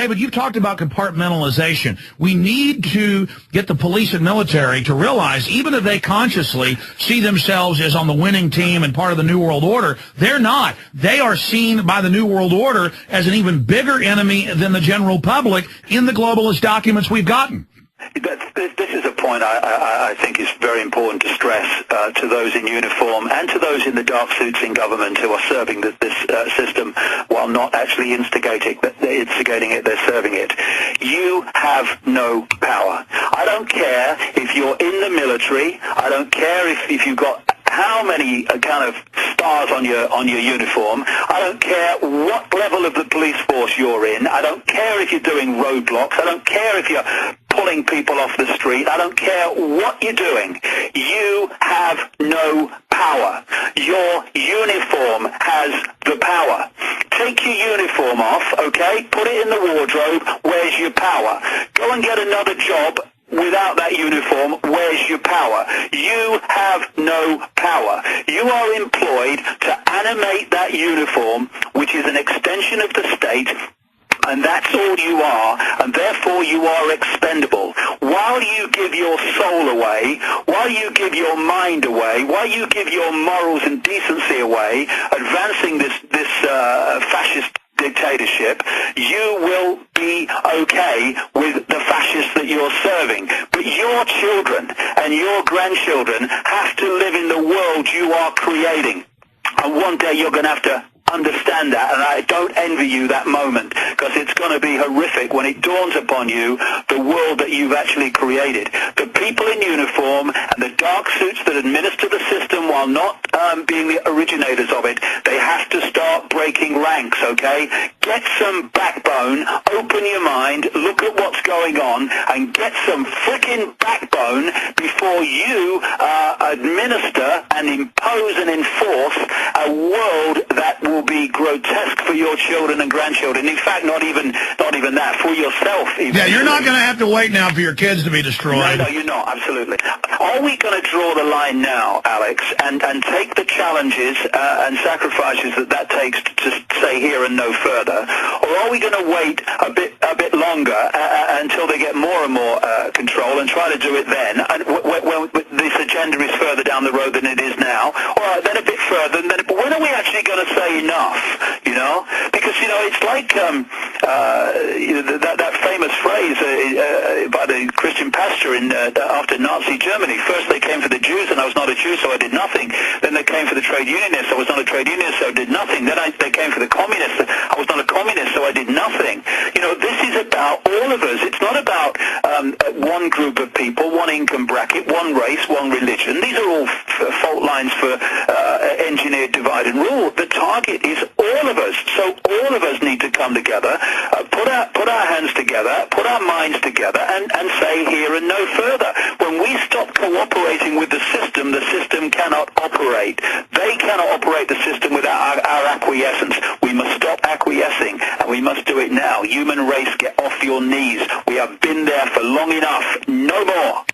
David, you've talked about compartmentalization. We need to get the police and military to realize, even if they consciously see themselves as on the winning team and part of the New World Order, they're not. They are seen by the New World Order as an even bigger enemy than the general public in the globalist documents we've gotten. This is a point I think is very important to stress to those in uniform and to those in the dark suits in government who are serving this system while not actually instigating it, they're serving it. You have no power. I don't care if you're in the military. I don't care if you've got how many kind of stars on your uniform. I don't care what level of the police force you're in. I don't care if you're doing roadblocks. I don't care if you're pulling people off the street. I don't care what you're doing. You have no power. Your uniform has the power. Take your uniform off, okay? Put it in the wardrobe. Where's your power? Go and get another job. Without that uniform, where's your power? You have no power. You are employed to animate that uniform, which is an extension of the state, and that's all you are, and therefore you are expendable. While you give your soul away, while you give your mind away, while you give your morals and decency away, advancing this fascist dictatorship, you will be okay with the fascists that you're serving. But your children and your grandchildren have to live in the world you are creating. And one day you're going to have to understand that, and I don't envy you that moment, because it's going to be horrific when it dawns upon you the world that you've actually created. The people in uniform and the dark suits that administer the system while not being the originators of it, they have to start breaking ranks, okay? Get some backbone, open your mind, look at what's going on, and get some freaking backbone before you administer and impose and enforce a world that will be grotesque for your children and grandchildren. In fact, not even that, for yourself. Eventually. Yeah, you're not going to have to wait now for your kids to be destroyed. No, you're not, absolutely. Are we going to draw the line now, Alex, and take the challenges and sacrifices that takes to say here and no further, or are we going to wait a bit longer until they get more and more control and try to do it then, and when this agenda is further down the road than it is now? All right, then a bit further, but when are we actually going to say enough, you know? Because, you know, it's like that famous phrase by the Christian pastor after Nazi Germany. First they came for the Jews, and I was not a Jew, so I did nothing. Then they came for the trade unionists, I was not a trade unionist, so I did nothing. Then they came for the communists, I was not a communist, so I did nothing. You know, this is about all of us. It's not about one group of people, one income bracket, one race, one religion. These are all fault lines for engineered divide and rule. The target is all of us. So all of us need to come together, put our hands together, put our minds together, and say here and no further. When we stop cooperating with the system cannot operate. They cannot operate the system without our acquiescence. We must stop acquiescing, and we must do it now. Human race, get off your knees. We have been there for long enough. No more.